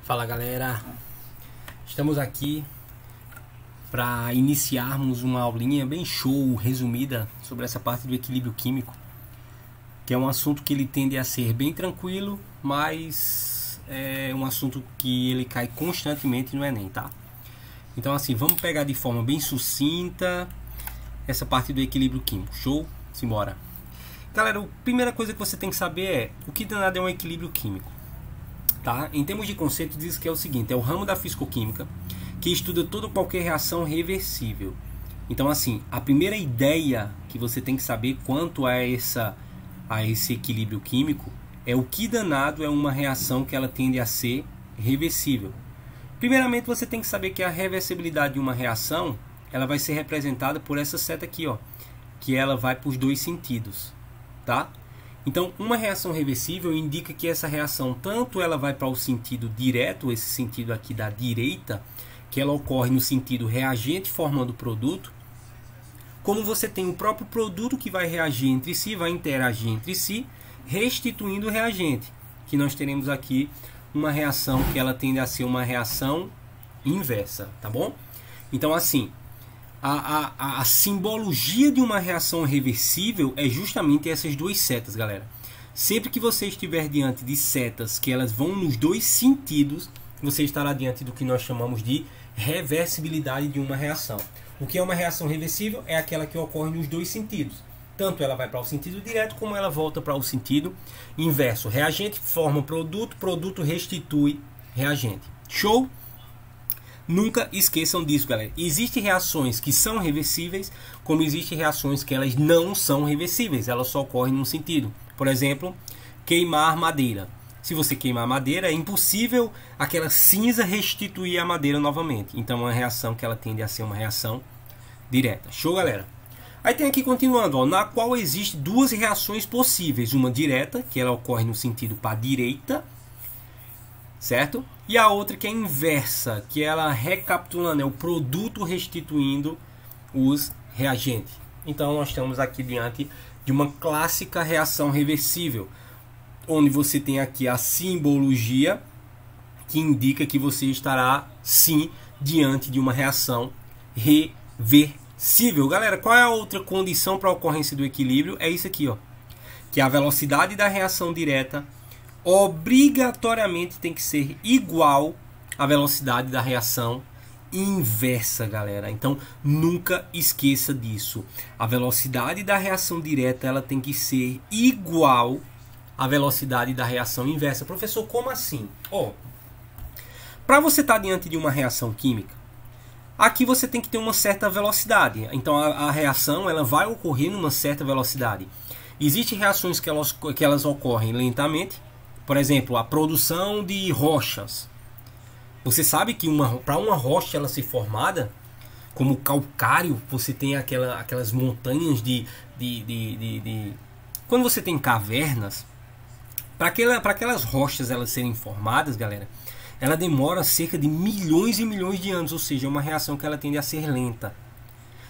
Fala galera, estamos aqui para iniciarmos uma aulinha bem show, resumida, sobre essa parte do equilíbrio químico, que é um assunto que ele tende a ser bem tranquilo, mas é um assunto que ele cai constantemente no Enem, tá? Então assim, vamos pegar de forma bem sucinta essa parte do equilíbrio químico, show? Simbora! Galera, a primeira coisa que você tem que saber é o que danado é um equilíbrio químico. Tá? Em termos de conceito, diz que é o seguinte: é o ramo da fisicoquímica que estuda toda qualquer reação reversível. Então, assim, a primeira ideia que você tem que saber quanto a esse equilíbrio químico é o que danado é uma reação que ela tende a ser reversível. Primeiramente, você tem que saber que a reversibilidade de uma reação ela vai ser representada por essa seta aqui, ó, que ela vai para os dois sentidos, tá? Então, uma reação reversível indica que essa reação, tanto ela vai para o sentido direto, esse sentido aqui da direita, que ela ocorre no sentido reagente formando produto, como você tem o próprio produto que vai reagir entre si, vai interagir entre si, restituindo o reagente, que nós teremos aqui uma reação que ela tende a ser uma reação inversa, tá bom? Então, assim, a simbologia de uma reação reversível é justamente essas duas setas, galera. Sempre que você estiver diante de setas que elas vão nos dois sentidos, você estará diante do que nós chamamos de reversibilidade de uma reação. O que é uma reação reversível? É aquela que ocorre nos dois sentidos. Tanto ela vai para o sentido direto, como ela volta para o sentido inverso. Reagente forma produto, produto restitui reagente. Show? Nunca esqueçam disso, galera. Existem reações que são reversíveis, como existem reações que elas não são reversíveis. Elas só ocorrem num sentido. Por exemplo, queimar madeira. Se você queimar madeira, é impossível aquela cinza restituir a madeira novamente. Então é uma reação que ela tende a ser uma reação direta. Show, galera? Aí tem aqui continuando, ó, na qual existem duas reações possíveis. Uma direta, que ela ocorre no sentido para a direita, certo? E a outra que é inversa, que ela recapitulando, é o produto restituindo os reagentes. Então nós estamos aqui diante de uma clássica reação reversível, onde você tem aqui a simbologia que indica que você estará sim diante de uma reação reversível. Galera, qual é a outra condição para a ocorrência do equilíbrio? É isso aqui, ó, que a velocidade da reação direta obrigatoriamente tem que ser igual à velocidade da reação inversa, galera. Então nunca esqueça disso. A velocidade da reação direta ela tem que ser igual à velocidade da reação inversa. Professor, como assim? Para você estar diante de uma reação química, aqui você tem que ter uma certa velocidade. Então a reação ela vai ocorrer numa certa velocidade. Existem reações que elas ocorrem lentamente. Por exemplo, a produção de rochas. Você sabe que para uma rocha ela ser formada, como calcário, você tem aquelas montanhas Quando você tem cavernas, para aquelas rochas elas serem formadas, galera, ela demora cerca de milhões e milhões de anos, ou seja, é uma reação que ela tende a ser lenta.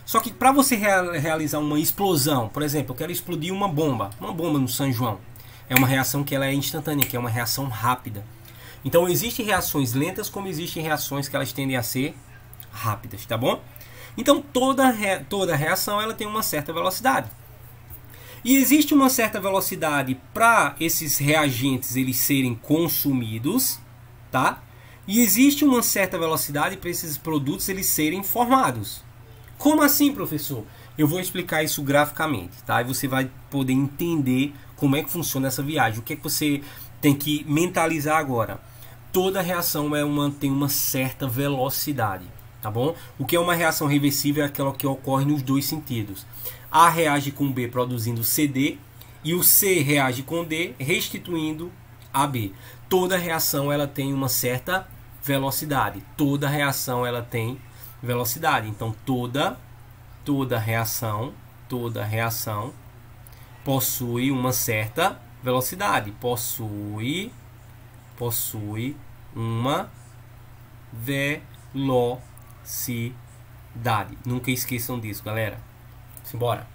Só que para você realizar uma explosão, por exemplo, eu quero explodir uma bomba no São João. É uma reação que ela é instantânea, que é uma reação rápida. Então existem reações lentas, como existem reações que elas tendem a ser rápidas, tá bom? Então toda reação ela tem uma certa velocidade. E existe uma certa velocidade para esses reagentes eles serem consumidos, tá? E existe uma certa velocidade para esses produtos eles serem formados. Como assim, professor? Eu vou explicar isso graficamente, tá? E você vai poder entender como é que funciona essa viagem. O que é que você tem que mentalizar agora? Toda reação tem uma certa velocidade, tá bom? O que é uma reação reversível é aquela que ocorre nos dois sentidos. A reage com B produzindo CD e o C reage com D restituindo AB. Toda reação ela tem uma certa velocidade. Toda reação ela tem velocidade. Então toda reação possui uma certa velocidade. Possui uma velocidade. Nunca esqueçam disso, galera. Simbora.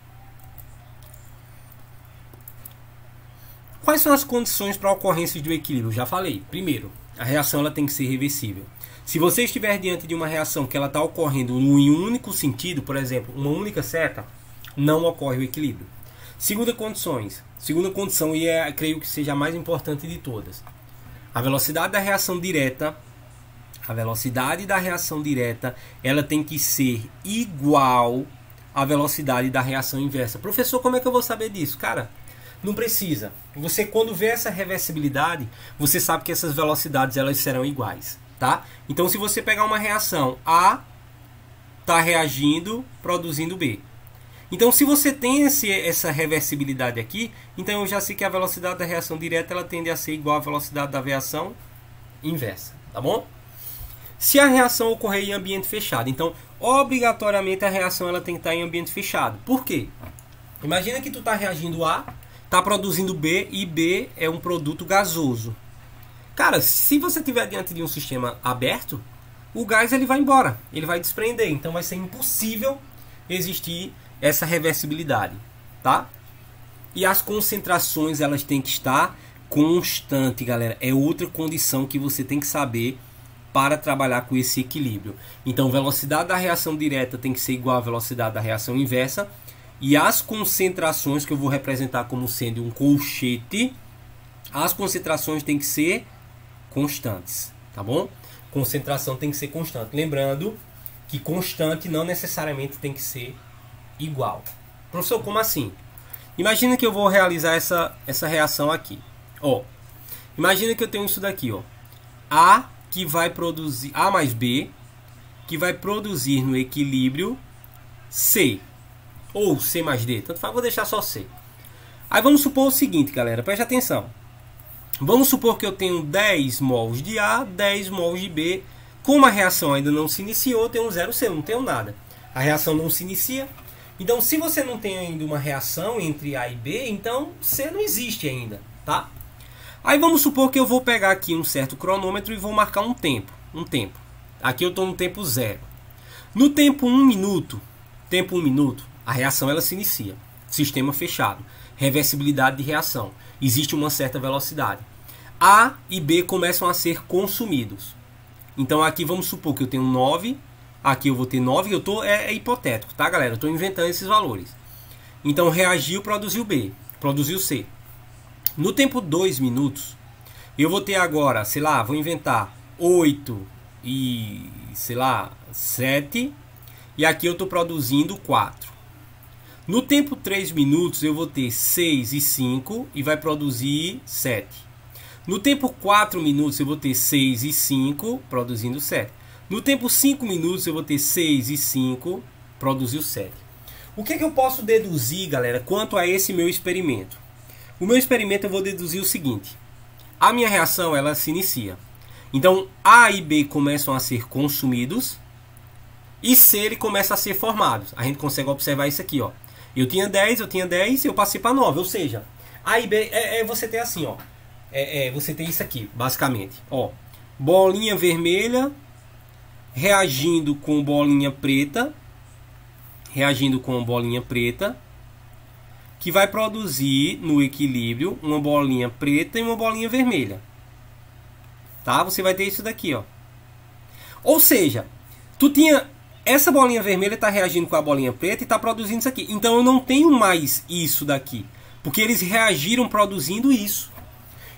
Quais são as condições para a ocorrência do equilíbrio? Eu já falei. Primeiro, a reação ela tem que ser reversível. Se você estiver diante de uma reação que ela está ocorrendo em um único sentido, por exemplo, uma única seta, não ocorre o equilíbrio. Segunda condição, e creio que seja a mais importante de todas. A velocidade da reação direta, ela tem que ser igual à velocidade da reação inversa. Professor, como é que eu vou saber disso? Cara, não precisa. Você, quando vê essa reversibilidade, você sabe que essas velocidades elas serão iguais, tá? Então, se você pegar uma reação, A está reagindo, produzindo B. Então, se você tem essa reversibilidade aqui, então eu já sei que a velocidade da reação direta ela tende a ser igual à velocidade da reação inversa, tá bom? Se a reação ocorrer em ambiente fechado, então, obrigatoriamente a reação ela tem que estar em ambiente fechado. Por quê? Imagina que tu está reagindo A, está produzindo B, e B é um produto gasoso. Cara, se você estiver diante de um sistema aberto, o gás ele vai embora, ele vai desprender, então vai ser impossível existir essa reversibilidade, tá? E as concentrações elas têm que estar constante, galera. É outra condição que você tem que saber para trabalhar com esse equilíbrio. Então, velocidade da reação direta tem que ser igual à velocidade da reação inversa, e as concentrações que eu vou representar como sendo um colchete, as concentrações têm que ser constantes, tá bom? Concentração tem que ser constante. Lembrando que constante não necessariamente tem que ser igual. Professor, como assim? Imagina que eu vou realizar essa reação aqui. Ó, imagina que eu tenho isso daqui, ó. A que vai produzir A mais B, que vai produzir no equilíbrio C ou C mais D. Tanto faz, vou deixar só C. Aí vamos supor o seguinte, galera, preste atenção. Vamos supor que eu tenho 10 mols de A, 10 mols de B. Como a reação ainda não se iniciou, eu tenho 0 C, eu não tenho nada. A reação não se inicia. Então, se você não tem ainda uma reação entre A e B, então C não existe ainda, tá? Aí vamos supor que eu vou pegar aqui um certo cronômetro e vou marcar um tempo. Aqui eu estou no tempo 0. No tempo 1 minuto, a reação ela se inicia. Sistema fechado. Reversibilidade de reação. Existe uma certa velocidade. A e B começam a ser consumidos. Então aqui vamos supor que eu tenho 9. Aqui eu vou ter 9, é hipotético, tá, galera? Eu estou inventando esses valores. Então, reagiu, produziu B, produziu C. No tempo 2 minutos, eu vou ter agora, sei lá, vou inventar 8 e, sei lá, 7. E aqui eu estou produzindo 4. No tempo 3 minutos, eu vou ter 6 e 5 e vai produzir 7. No tempo 4 minutos, eu vou ter 6 e 5, produzindo 7. No tempo 5 minutos eu vou ter 6 e 5, produziu 7. O que eu posso deduzir, galera, quanto a esse meu experimento? O meu experimento eu vou deduzir o seguinte. A minha reação ela se inicia. Então A e B começam a ser consumidos e C ele começa a ser formados. A gente consegue observar isso aqui, ó. Eu tinha 10 e eu passei para 9. Ou seja, A e B você tem assim, ó. Você tem isso aqui, basicamente. Ó, bolinha vermelha reagindo com bolinha preta, que vai produzir no equilíbrio uma bolinha preta e uma bolinha vermelha. Tá? Você vai ter isso daqui, ó. Ou seja, tu tinha essa bolinha vermelha está reagindo com a bolinha preta e está produzindo isso aqui. Então eu não tenho mais isso daqui, porque eles reagiram produzindo isso.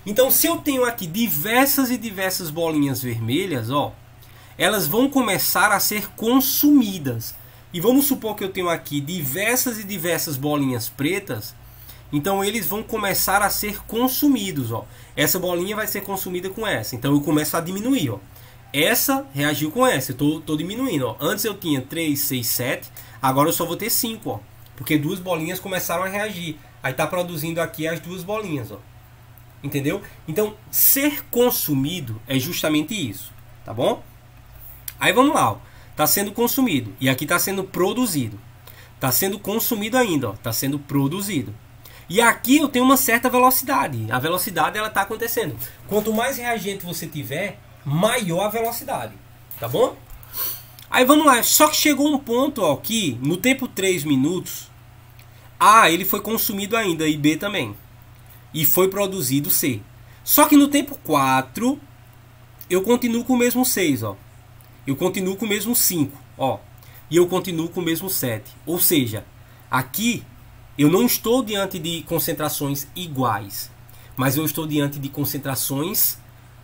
Então se eu tenho aqui diversas e diversas bolinhas vermelhas, ó, elas vão começar a ser consumidas. E vamos supor que eu tenho aqui diversas e diversas bolinhas pretas. Então eles vão começar a ser consumidos. Ó. Essa bolinha vai ser consumida com essa. Então eu começo a diminuir. Ó. Essa reagiu com essa. Eu estou diminuindo. Ó. Antes eu tinha 3, 6, 7. Agora eu só vou ter 5. Ó. Porque duas bolinhas começaram a reagir. Aí está produzindo aqui as duas bolinhas. Ó. Entendeu? Então ser consumido é justamente isso. Tá bom? Aí vamos lá, está sendo consumido e aqui está sendo produzido. Está sendo consumido ainda, está sendo produzido. E aqui eu tenho uma certa velocidade. A velocidade ela está acontecendo. Quanto mais reagente você tiver, maior a velocidade. Tá bom? Aí vamos lá. Só que chegou um ponto ó, que no tempo 3 minutos, A ele foi consumido ainda e B também. e foi produzido C. Só que no tempo 4, eu continuo com o mesmo 6, ó. Eu continuo com o mesmo 5, ó. E eu continuo com o mesmo 7. Ou seja, aqui eu não estou diante de concentrações iguais, mas eu estou diante de concentrações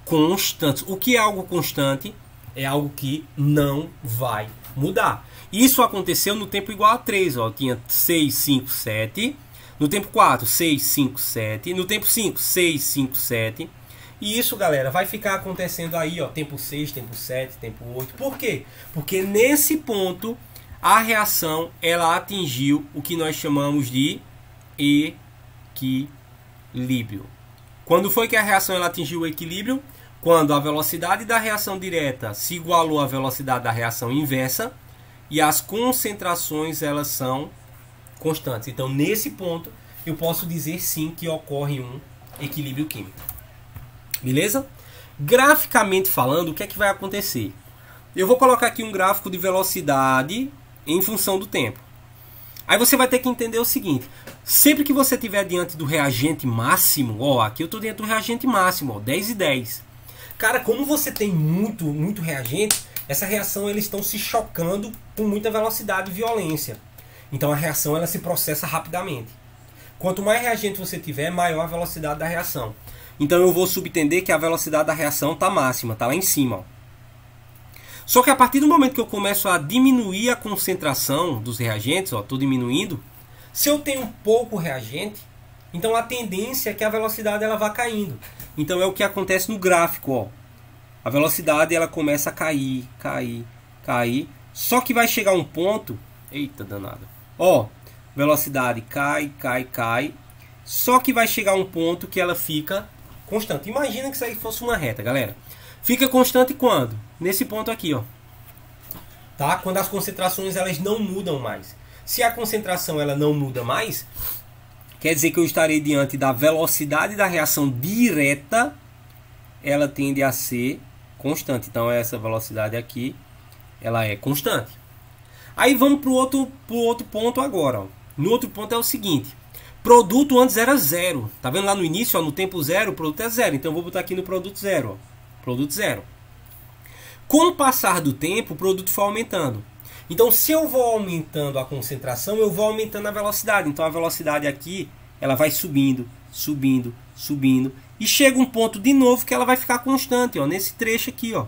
constantes. O que é algo constante? É algo que não vai mudar. Isso aconteceu no tempo igual a 3. Ó. Eu tinha 6, 5, 7. No tempo 4, 6, 5, 7. No tempo 5, 6, 5, 7. E isso, galera, vai ficar acontecendo aí, ó, tempo 6, tempo 7, tempo 8. Por quê? Porque nesse ponto a reação ela atingiu o que nós chamamos de equilíbrio. Quando foi que a reação ela atingiu o equilíbrio? Quando a velocidade da reação direta se igualou à velocidade da reação inversa e as concentrações elas são constantes. Então, nesse ponto, eu posso dizer sim que ocorre um equilíbrio químico. Beleza? Graficamente falando, o que é que vai acontecer? Eu vou colocar aqui um gráfico de velocidade em função do tempo. Aí você vai ter que entender o seguinte: sempre que você estiver diante do reagente máximo, ó, aqui eu estou dentro do reagente máximo, ó, 10 e 10. Cara, como você tem muito reagente, essa reação eles estão se chocando com muita velocidade e violência. Então a reação ela se processa rapidamente. Quanto mais reagente você tiver, maior a velocidade da reação. Então eu vou subentender que a velocidade da reação está máxima, está lá em cima. Ó. Só que a partir do momento que eu começo a diminuir a concentração dos reagentes, estou diminuindo, se eu tenho pouco reagente, então a tendência é que a velocidade ela vá caindo. Então é o que acontece no gráfico. Ó. A velocidade ela começa a cair, cair. Só que vai chegar um ponto... Eita danada. Ó, velocidade cai. Só que vai chegar um ponto que ela fica constante. Imagina que isso aí fosse uma reta, galera. Fica constante quando? Nesse ponto aqui, ó. Tá? Quando as concentrações elas não mudam mais. Se a concentração ela não muda mais, quer dizer que eu estarei diante da velocidade da reação direta, ela tende a ser constante. Então essa velocidade aqui, ela é constante. Aí vamos para o outro ponto agora. Ó. No outro ponto é o seguinte. Produto antes era zero. Tá vendo lá no início, ó, no tempo zero, o produto é zero. Então eu vou botar aqui no produto zero. Ó. Produto zero. Com o passar do tempo, o produto foi aumentando. Então se eu vou aumentando a concentração, eu vou aumentando a velocidade. Então a velocidade aqui, ela vai subindo. E chega um ponto de novo que ela vai ficar constante, ó, nesse trecho aqui. Ó.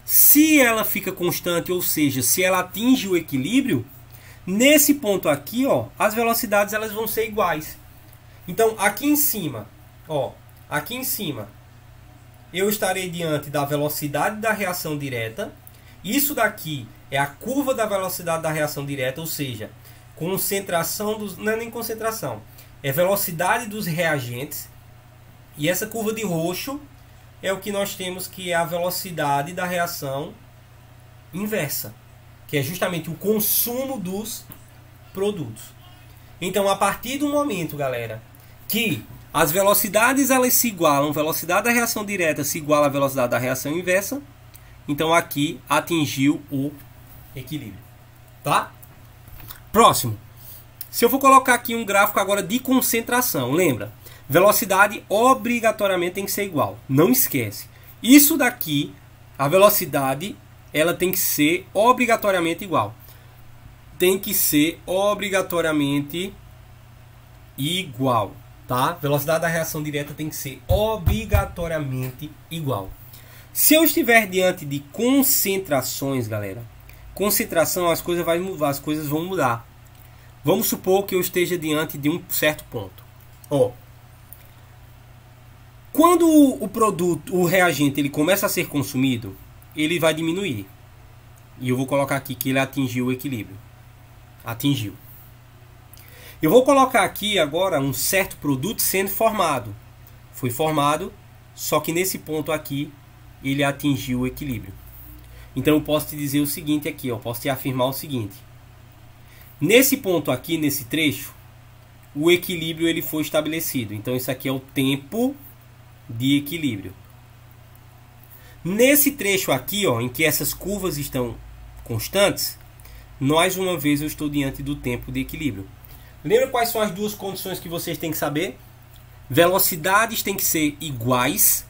Se ela fica constante, ou seja, se ela atinge o equilíbrio, nesse ponto aqui, ó, as velocidades elas vão ser iguais. Então, aqui em cima, ó, eu estarei diante da velocidade da reação direta. Isso daqui é a curva da velocidade da reação direta, ou seja, concentração dos... Não é nem concentração, é velocidade dos reagentes. E essa curva de roxo é o que nós temos que é a velocidade da reação inversa, que é justamente o consumo dos produtos. Então, a partir do momento, galera, que as velocidades elas se igualam, a velocidade da reação direta se iguala à velocidade da reação inversa, então aqui atingiu o equilíbrio. Tá? Próximo. Se eu for colocar aqui um gráfico agora de concentração, lembra? Velocidade obrigatoriamente tem que ser igual. Não esquece. Isso daqui, a velocidade, ela tem que ser obrigatoriamente igual. Tem que ser obrigatoriamente igual. Tá? Velocidade da reação direta tem que ser obrigatoriamente igual. Se eu estiver diante de concentrações, galera, concentração, as coisas vão mudar. Vamos supor que eu esteja diante de um certo ponto. Ó. Quando o reagente ele começa a ser consumido, ele vai diminuir. E eu vou colocar aqui que ele atingiu o equilíbrio. Atingiu. Eu vou colocar aqui agora um certo produto sendo formado. Foi formado, só que nesse ponto aqui ele atingiu o equilíbrio. Então eu posso te dizer o seguinte aqui, eu posso te afirmar o seguinte. Nesse ponto aqui, nesse trecho, o equilíbrio ele foi estabelecido. Então isso aqui é o tempo de equilíbrio. Nesse trecho aqui, ó, em que essas curvas estão constantes, mais uma vez eu estou diante do tempo de equilíbrio. Lembra quais são as duas condições que vocês têm que saber? Velocidades têm que ser iguais,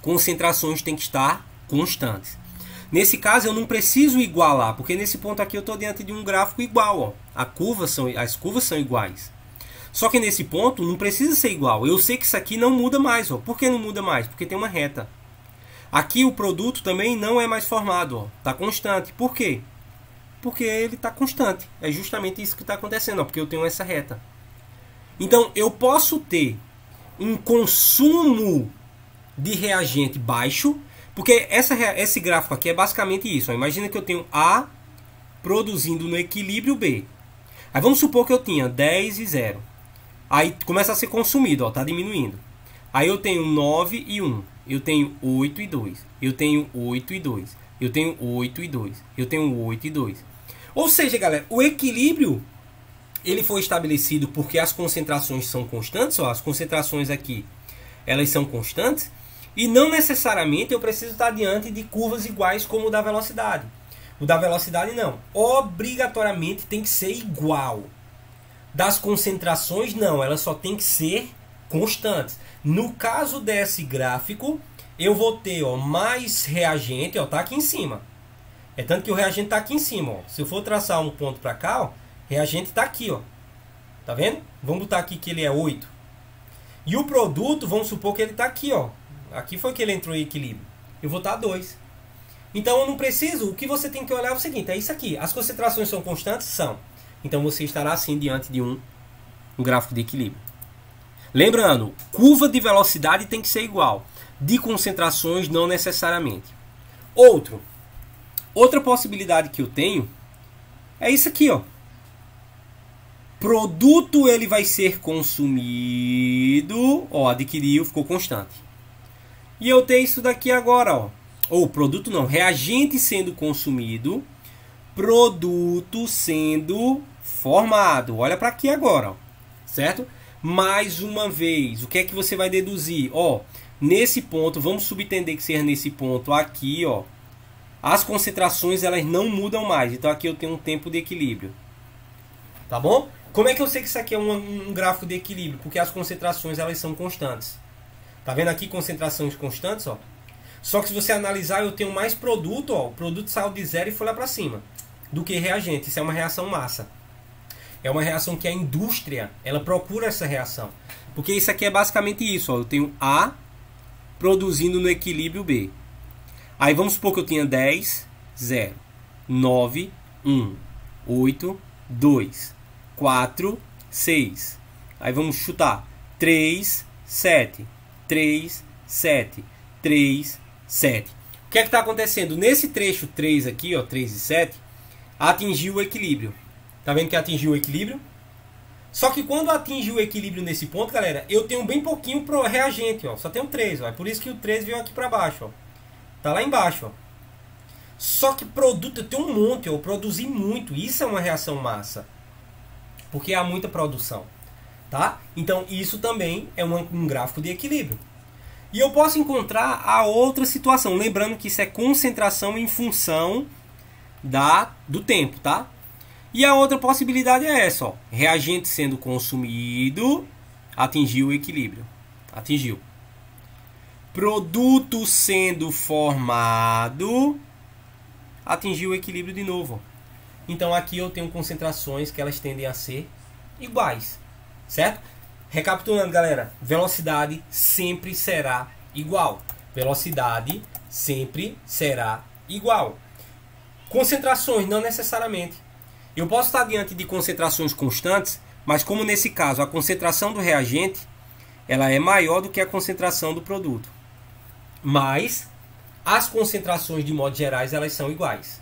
concentrações têm que estar constantes. Nesse caso eu não preciso igualar, porque nesse ponto aqui eu estou diante de um gráfico igual. Ó. As curvas são iguais. Só que nesse ponto não precisa ser igual. Eu sei que isso aqui não muda mais. Ó. Por que não muda mais? Porque tem uma reta. Aqui o produto também não é mais formado. Está constante. Por quê? Porque ele está constante. É justamente isso que está acontecendo. Ó, porque eu tenho essa reta. Então eu posso ter um consumo de reagente baixo. Porque esse gráfico aqui é basicamente isso. Ó. Imagina que eu tenho A produzindo no equilíbrio B. Aí vamos supor que eu tinha 10 e 0. Aí começa a ser consumido, está diminuindo. Aí eu tenho 9 e 1. Eu tenho 8 e 2. Eu tenho 8 e 2. Eu tenho 8 e 2. Eu tenho 8 e 2. Ou seja, galera, o equilíbrio ele foi estabelecido porque as concentrações são constantes. Ó, as concentrações aqui elas são constantes. E não necessariamente eu preciso estar diante de curvas iguais como o da velocidade. O da velocidade não. Obrigatoriamente tem que ser igual. Das concentrações não, elas só tem que ser constantes. No caso desse gráfico, eu vou ter ó, mais reagente, ó, tá aqui em cima. É tanto que o reagente tá aqui em cima. Ó. Se eu for traçar um ponto para cá, ó, reagente tá aqui. Ó. Tá vendo? Vamos botar aqui que ele é 8. E o produto, vamos supor que ele tá aqui. Ó. Aqui foi que ele entrou em equilíbrio. Eu vou estar 2. Então eu não preciso, o que você tem que olhar é o seguinte, é isso aqui. As concentrações são constantes? São. Então você estará assim diante de um gráfico de equilíbrio. Lembrando, curva de velocidade tem que ser igual. De concentrações não necessariamente. Outra possibilidade que eu tenho é isso aqui, ó. Produto ele vai ser consumido, ó, adquiriu, ficou constante. E eu tenho isso daqui agora, ó. Ou produto não, reagente sendo consumido, produto sendo formado. Olha para aqui agora, ó. Certo? Mais uma vez, o que é que você vai deduzir? Ó, nesse ponto, vamos subentender que seja nesse ponto aqui, ó. As concentrações elas não mudam mais. Então aqui eu tenho um tempo de equilíbrio. Tá bom? Como é que eu sei que isso aqui é um gráfico de equilíbrio? Porque as concentrações elas são constantes. Tá vendo aqui concentrações constantes, ó? Só que se você analisar, eu tenho mais produto, ó. O produto saiu de 0 e foi lá para cima. Do que reagente. Isso é uma reação massa. É uma reação que a indústria, ela procura essa reação. Porque isso aqui é basicamente isso, ó. Eu tenho A produzindo no equilíbrio B. Aí vamos supor que eu tinha 10, 0, 9, 1, 8, 2, 4, 6. Aí vamos chutar. 3, 7, 3, 7, 3, 7. O que é que está acontecendo? Nesse trecho 3 aqui, ó, 3 e 7, atingiu o equilíbrio. Tá vendo que atingiu o equilíbrio? Só que quando atingiu o equilíbrio nesse ponto, galera, eu tenho bem pouquinho pro reagente, ó. Só tenho 3, ó. É por isso que o 3 veio aqui para baixo, ó. Tá lá embaixo, ó. Só que produto eu tenho um monte, eu produzi muito. Isso é uma reação massa. Porque há muita produção, tá? Então isso também é um gráfico de equilíbrio. E eu posso encontrar a outra situação, lembrando que isso é concentração em função do tempo, tá? E a outra possibilidade é essa, ó. Reagente sendo consumido, atingiu o equilíbrio. Atingiu. Produto sendo formado, atingiu o equilíbrio de novo. Então aqui eu tenho concentrações que elas tendem a ser iguais, certo? Recapitulando, galera, velocidade sempre será igual. Velocidade sempre será igual. Concentrações não necessariamente. Eu posso estar diante de concentrações constantes, mas como nesse caso a concentração do reagente ela é maior do que a concentração do produto. Mas as concentrações de modo gerais elas são iguais,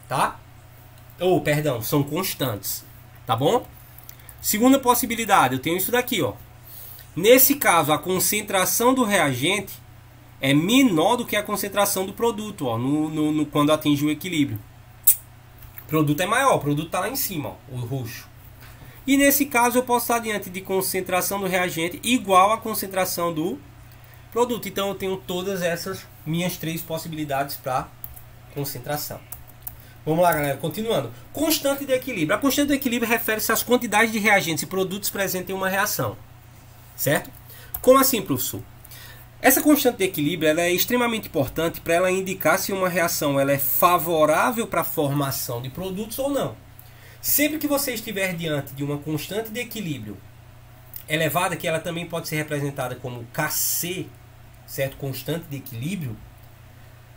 tá? Ou, perdão, são constantes, tá bom? Segunda possibilidade, eu tenho isso daqui, ó. Nesse caso, a concentração do reagente é menor do que a concentração do produto, ó, quando atinge o equilíbrio. O produto é maior, o produto está lá em cima, ó, o roxo. E nesse caso, eu posso estar diante de concentração do reagente igual à concentração do produto. Então, eu tenho todas essas minhas 3 possibilidades para concentração. Vamos lá, galera, continuando. Constante de equilíbrio. A constante de equilíbrio refere-se às quantidades de reagentes e produtos presentes em uma reação, certo? Como assim, professor? Essa constante de equilíbrio ela é extremamente importante para ela indicar se uma reação ela é favorável para a formação de produtos ou não. Sempre que você estiver diante de uma constante de equilíbrio elevada, que ela também pode ser representada como Kc, certo? Constante de equilíbrio,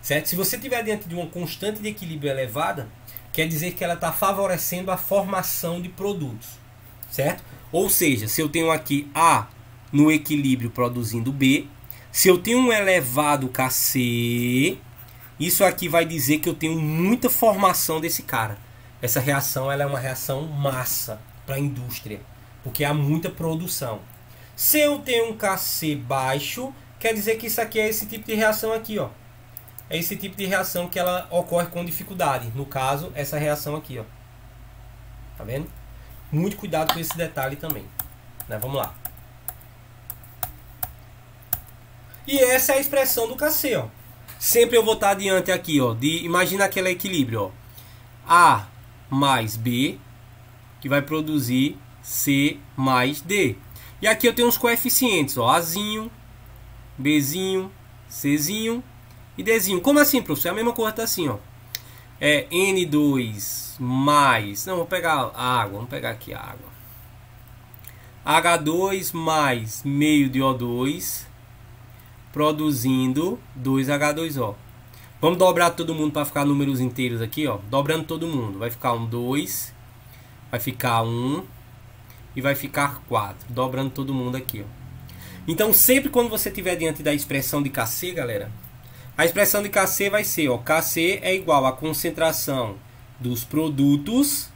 certo? Se você estiver diante de uma constante de equilíbrio elevada, quer dizer que ela está favorecendo a formação de produtos, certo? Ou seja, se eu tenho aqui A no equilíbrio produzindo B, se eu tenho um elevado Kc, isso aqui vai dizer que eu tenho muita formação desse cara. Essa reação ela é uma reação massa para a indústria, porque há muita produção. Se eu tenho um Kc baixo, quer dizer que isso aqui é esse tipo de reação aqui, ó. É esse tipo de reação que ela ocorre com dificuldade. No caso, essa reação aqui, ó. Tá vendo? Muito cuidado com esse detalhe também, né? Vamos lá. E essa é a expressão do Kc, ó. Sempre eu vou estar diante aqui, ó, imagina aquele equilíbrio, ó. A mais B, que vai produzir C mais D. E aqui eu tenho os coeficientes, ó, Azinho, Bzinho, Czinho e Dzinho. Como assim, professor? É a mesma coisa, tá assim, ó. É N2 mais... Não, vou pegar a água, vamos pegar aqui a água. H2 mais meio de O2, produzindo 2H2O. Vamos dobrar todo mundo para ficar números inteiros aqui, ó. Dobrando todo mundo. Vai ficar um 2, vai ficar 1 e vai ficar 4. Dobrando todo mundo aqui, ó. Então, sempre quando você estiver diante da expressão de Kc, galera, a expressão de Kc vai ser, ó, Kc é igual à concentração dos produtos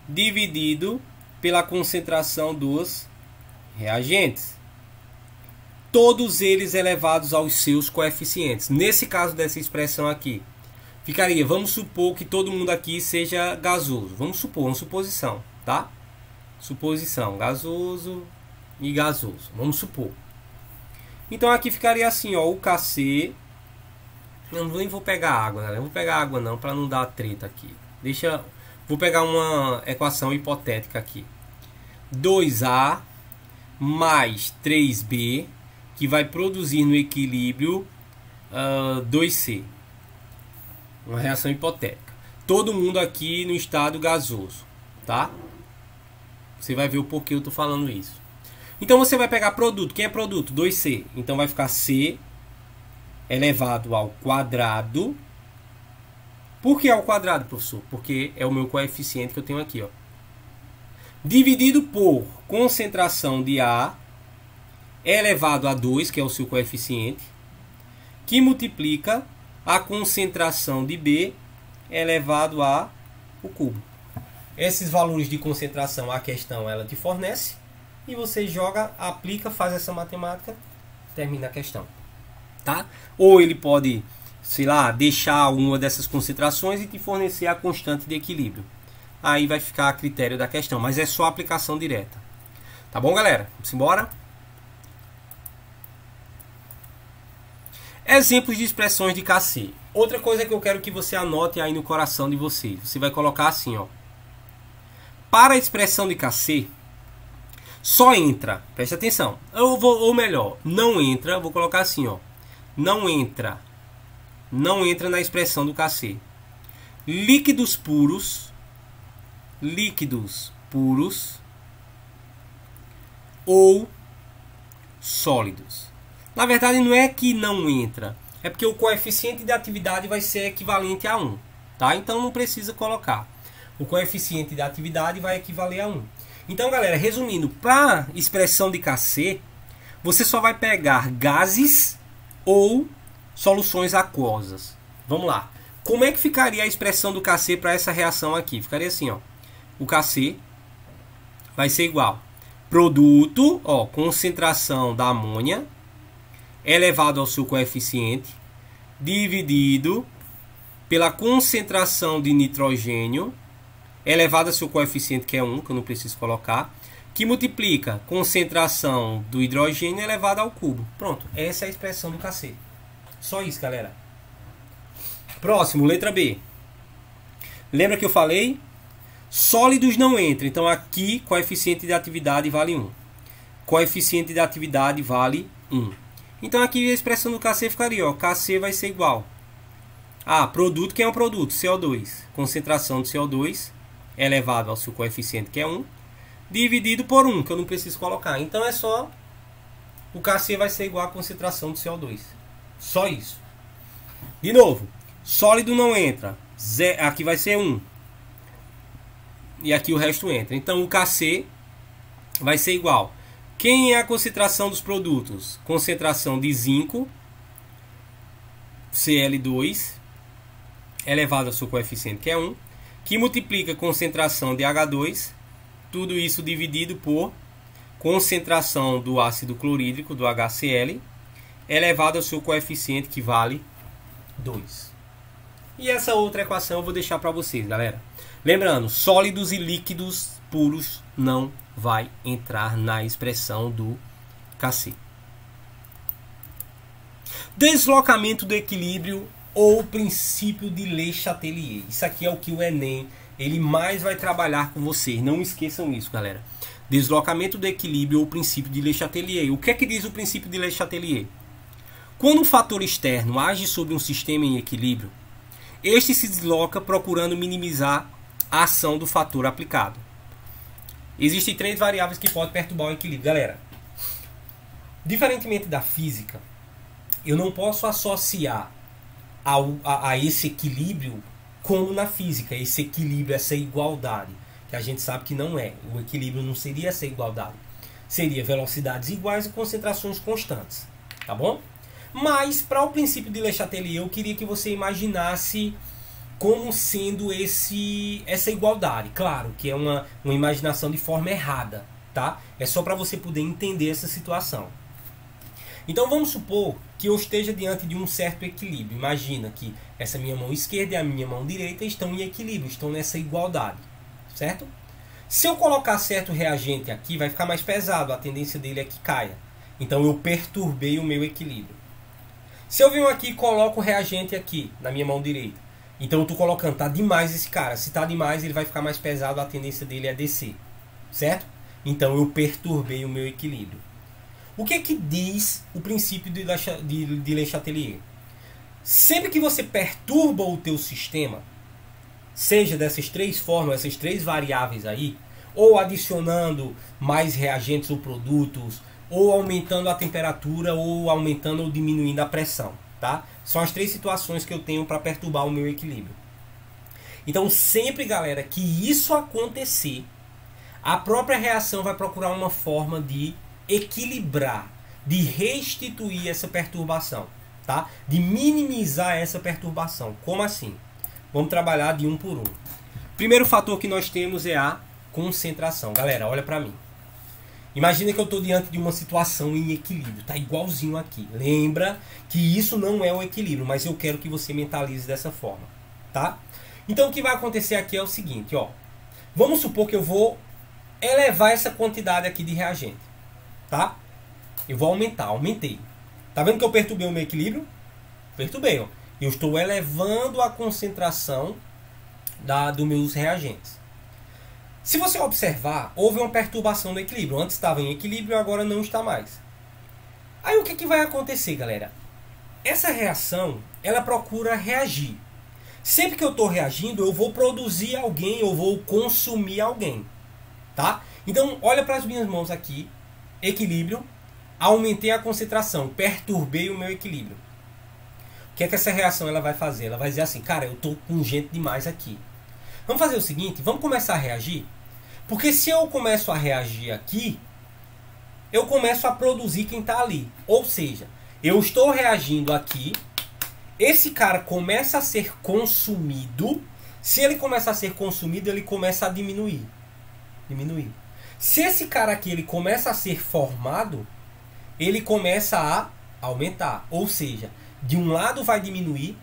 dividido pela concentração dos reagentes. Todos eles elevados aos seus coeficientes. Nesse caso dessa expressão aqui, ficaria, vamos supor que todo mundo aqui seja gasoso. Vamos supor, uma suposição, tá? Suposição, gasoso e gasoso. Vamos supor. Então aqui ficaria assim, ó, o Kc. Eu nem vou pegar água, galera. Eu não vou pegar água não, para não dar treta aqui. Vou pegar uma equação hipotética aqui. 2A mais 3B, que vai produzir no equilíbrio 2C. Uma reação hipotética. Todo mundo aqui no estado gasoso, tá? Você vai ver o porquê eu tô falando isso. Então você vai pegar produto. Quem é produto? 2C. Então vai ficar C elevado ao quadrado. Por que ao quadrado, professor? Porque é o meu coeficiente que eu tenho aqui, ó. Dividido por concentração de A elevado a 2, que é o seu coeficiente, que multiplica a concentração de B elevado a o cubo. Esses valores de concentração, a questão ela te fornece, e você joga, aplica, faz essa matemática, termina a questão, tá? Ou ele pode, sei lá, deixar alguma dessas concentrações e te fornecer a constante de equilíbrio. Aí vai ficar a critério da questão, mas é só aplicação direta. Tá bom, galera? Vamos embora? Exemplos de expressões de Kc. Outra coisa que eu quero que você anote aí no coração de vocês. Você vai colocar assim, ó. Para a expressão de Kc, só entra, presta atenção. Ou melhor, não entra, vou colocar assim, ó. Não entra na expressão do Kc. Líquidos puros ou sólidos. Na verdade, não é que não entra, é porque o coeficiente de atividade vai ser equivalente a 1, tá? Então não precisa colocar. O coeficiente de atividade vai equivaler a 1. Então, galera, resumindo, para a expressão de Kc, você só vai pegar gases ou soluções aquosas. Vamos lá. Como é que ficaria a expressão do Kc para essa reação aqui? Ficaria assim, ó. O Kc vai ser igual produto, ó, concentração da amônia elevado ao seu coeficiente dividido pela concentração de nitrogênio elevado ao seu coeficiente, que é 1, que eu não preciso colocar, que multiplica concentração do hidrogênio elevado ao cubo. Pronto, essa é a expressão do Kc. Só isso, galera. Próximo, letra B. Lembra que eu falei? Sólidos não entra. Então aqui, coeficiente de atividade vale 1. coeficiente de atividade vale 1. Então aqui a expressão do Kc ficaria, ó, Kc vai ser igual a produto, que é um produto, CO2, concentração de CO2 elevado ao seu coeficiente, que é 1, dividido por 1, que eu não preciso colocar. Então é só, o Kc vai ser igual à concentração de CO2. Só isso. De novo, sólido não entra, aqui vai ser 1. E aqui o resto entra. Então o Kc vai ser igual. Quem é a concentração dos produtos? Concentração de zinco, Cl2, elevado ao seu coeficiente, que é 1, que multiplica a concentração de H2, tudo isso dividido por concentração do ácido clorídrico, do HCl, elevado ao seu coeficiente, que vale 2. E essa outra equação eu vou deixar para vocês, galera. Lembrando, sólidos e líquidos puros não vai entrar na expressão do Kc. Deslocamento do equilíbrio ou princípio de Le Chatelier. Isso aqui é o que o Enem ele mais vai trabalhar com vocês. Não esqueçam isso, galera. Deslocamento do equilíbrio ou princípio de Le Chatelier. O que é que diz o princípio de Le Chatelier? Quando um fator externo age sobre um sistema em equilíbrio, este se desloca procurando minimizar a ação do fator aplicado. Existem 3 variáveis que podem perturbar o equilíbrio. Galera, diferentemente da física, eu não posso associar a esse equilíbrio como na física, esse equilíbrio, essa igualdade, que a gente sabe que não é. O equilíbrio não seria essa igualdade. Seria velocidades iguais e concentrações constantes. Tá bom? Mas, para o princípio de Le Chatelier, eu queria que você imaginasse como sendo essa igualdade. Claro que é uma imaginação de forma errada, tá? É só para você poder entender essa situação. Então vamos supor que eu esteja diante de um certo equilíbrio. Imagina que essa minha mão esquerda e a minha mão direita estão em equilíbrio, estão nessa igualdade, certo? Se eu colocar certo reagente aqui, vai ficar mais pesado, a tendência dele é que caia. Então eu perturbei o meu equilíbrio. Se eu venho aqui e coloco o reagente aqui na minha mão direita, então eu estou colocando, tá demais esse cara. Se tá demais, ele vai ficar mais pesado, a tendência dele é descer. Certo? Então eu perturbei o meu equilíbrio. O que é que diz o princípio de Le Chatelier? Sempre que você perturba o teu sistema, seja dessas 3 formas, essas 3 variáveis aí, ou adicionando mais reagentes ou produtos, ou aumentando a temperatura, ou aumentando ou diminuindo a pressão. Tá? São as 3 situações que eu tenho para perturbar o meu equilíbrio. Então sempre, galera, que isso acontecer, a própria reação vai procurar uma forma de equilibrar, de restituir essa perturbação, tá? De minimizar essa perturbação. Como assim? Vamos trabalhar de um por um. Primeiro fator que nós temos é a concentração. Galera, olha para mim. Imagina que eu estou diante de uma situação em equilíbrio. Está igualzinho aqui. Lembra que isso não é o equilíbrio, mas eu quero que você mentalize dessa forma. Tá? Então o que vai acontecer aqui é o seguinte. Ó. Vamos supor que eu vou elevar essa quantidade aqui de reagente. Tá? Eu vou aumentar. Aumentei. Tá vendo que eu perturbei o meu equilíbrio? Perturbei. Ó. Eu estou elevando a concentração dos meus reagentes. Se você observar, houve uma perturbação no equilíbrio. Antes estava em equilíbrio, agora não está mais. Aí o que vai acontecer, galera? Essa reação, ela procura reagir. Sempre que eu estou reagindo, eu vou produzir alguém, eu vou consumir alguém. Tá? Então, olha para as minhas mãos aqui. Equilíbrio. Aumentei a concentração. Perturbei o meu equilíbrio. O que é que essa reação ela vai fazer? Ela vai dizer assim, cara, eu estou com gente demais aqui. Vamos fazer o seguinte, vamos começar a reagir? Porque se eu começo a reagir aqui, eu começo a produzir quem está ali. Ou seja, eu estou reagindo aqui, esse cara começa a ser consumido. Se ele começa a ser consumido, ele começa a diminuir. Se esse cara aqui ele começa a ser formado, ele começa a aumentar. Ou seja, de um lado vai diminuir,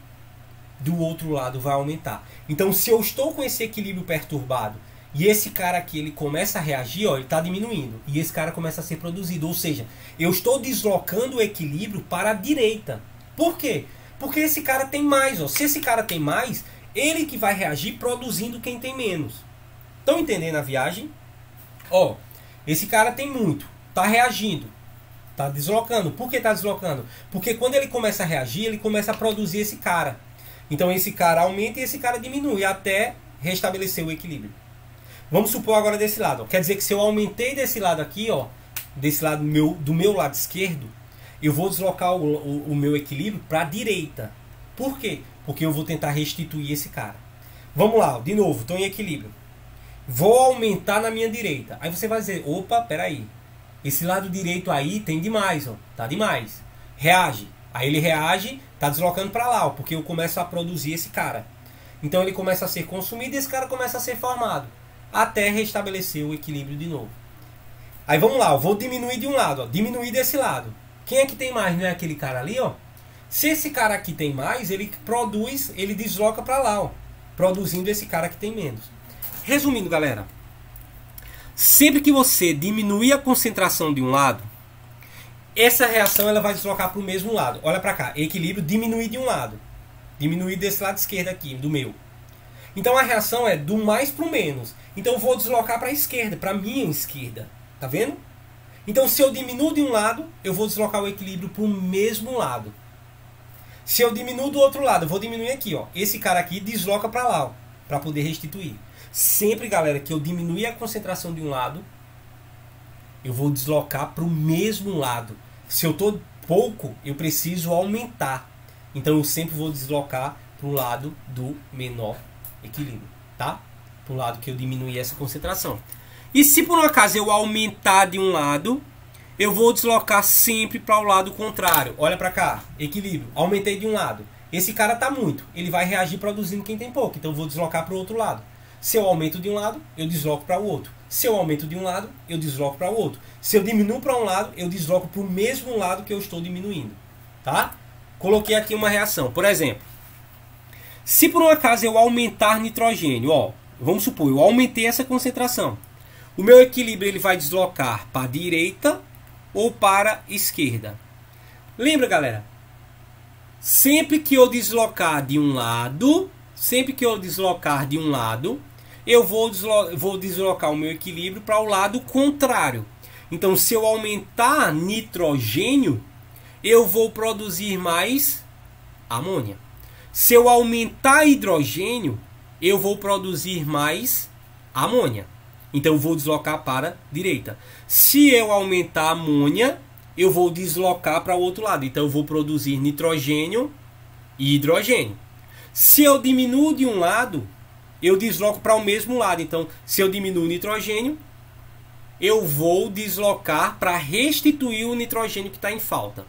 do outro lado vai aumentar. Então, se eu estou com esse equilíbrio perturbado e esse cara aqui ele começa a reagir, ó, ele está diminuindo. E esse cara começa a ser produzido. Ou seja, eu estou deslocando o equilíbrio para a direita. Por quê? Porque esse cara tem mais. Ó. Se esse cara tem mais, ele que vai reagir produzindo quem tem menos. Estão entendendo a viagem? Ó, esse cara tem muito. está reagindo, está deslocando. Por que está deslocando? Porque quando ele começa a reagir, ele começa a produzir esse cara. Então esse cara aumenta e esse cara diminui até restabelecer o equilíbrio. Vamos supor agora desse lado. Ó. Quer dizer que se eu aumentei desse lado aqui, ó, desse lado do meu lado esquerdo, eu vou deslocar o meu equilíbrio para a direita. Por quê? Porque eu vou tentar restituir esse cara. Vamos lá, ó, de novo, estou em equilíbrio. Vou aumentar na minha direita. Aí você vai dizer, opa, peraí. Esse lado direito aí tem demais, ó. Tá demais. Reage. Aí ele reage, tá deslocando para lá, ó, porque eu começo a produzir esse cara. Então ele começa a ser consumido e esse cara começa a ser formado. Até restabelecer o equilíbrio de novo. Aí vamos lá, eu vou diminuir de um lado, ó. Diminuir desse lado. Quem é que tem mais? Não é aquele cara ali, ó? Se esse cara aqui tem mais, ele produz, ele desloca para lá, ó. Produzindo esse cara que tem menos. Resumindo, galera. Sempre que você diminuir a concentração de um lado, essa reação ela vai deslocar para o mesmo lado. Olha para cá, equilíbrio, diminuir de um lado. Diminuir desse lado esquerdo aqui, do meu. Então a reação é do mais para o menos. Então eu vou deslocar para a esquerda, para a minha esquerda. Tá vendo? Então se eu diminuo de um lado, eu vou deslocar o equilíbrio para o mesmo lado. Se eu diminuo do outro lado, eu vou diminuir aqui, ó. Esse cara aqui desloca para lá, ó, para poder restituir. Sempre, galera, que eu diminuir a concentração de um lado, eu vou deslocar para o mesmo lado. Se eu estou pouco, eu preciso aumentar. Então eu sempre vou deslocar para o lado do menor equilíbrio, tá? Para o lado que eu diminuir essa concentração. E se por um acaso eu aumentar de um lado, eu vou deslocar sempre para o lado contrário. Olha para cá, equilíbrio. Aumentei de um lado. Esse cara está muito. Ele vai reagir produzindo quem tem pouco. Então eu vou deslocar para o outro lado. Se eu aumento de um lado, eu desloco para o outro. Se eu aumento de um lado, eu desloco para o outro. Se eu diminuo para um lado, eu desloco para o mesmo lado que eu estou diminuindo. Tá? Coloquei aqui uma reação. Por exemplo, se por um acaso eu aumentar nitrogênio, ó, vamos supor, eu aumentei essa concentração. O meu equilíbrio ele vai deslocar para a direita ou para a esquerda. Lembra, galera? Sempre que eu deslocar de um lado, eu vou deslocar o meu equilíbrio para o lado contrário. Então, se eu aumentar nitrogênio, eu vou produzir mais amônia. Se eu aumentar hidrogênio, eu vou produzir mais amônia. Então, eu vou deslocar para a direita. Se eu aumentar a amônia, eu vou deslocar para o outro lado. Então, eu vou produzir nitrogênio e hidrogênio. Se eu diminuo de um lado, eu desloco para o mesmo lado. Então, se eu diminuo o nitrogênio, eu vou deslocar para restituir o nitrogênio que está em falta.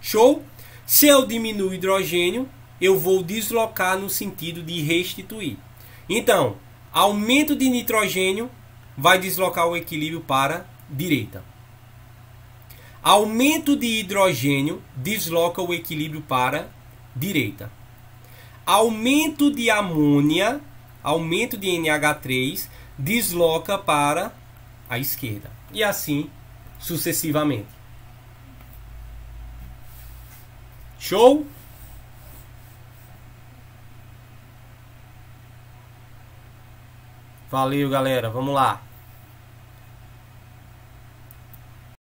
Show? Se eu diminuo o hidrogênio, eu vou deslocar no sentido de restituir. Então, aumento de nitrogênio vai deslocar o equilíbrio para a direita. Aumento de hidrogênio desloca o equilíbrio para a direita. Aumento de amônia, aumento de NH3, desloca para a esquerda. E assim sucessivamente. Show? Valeu, galera. Vamos lá.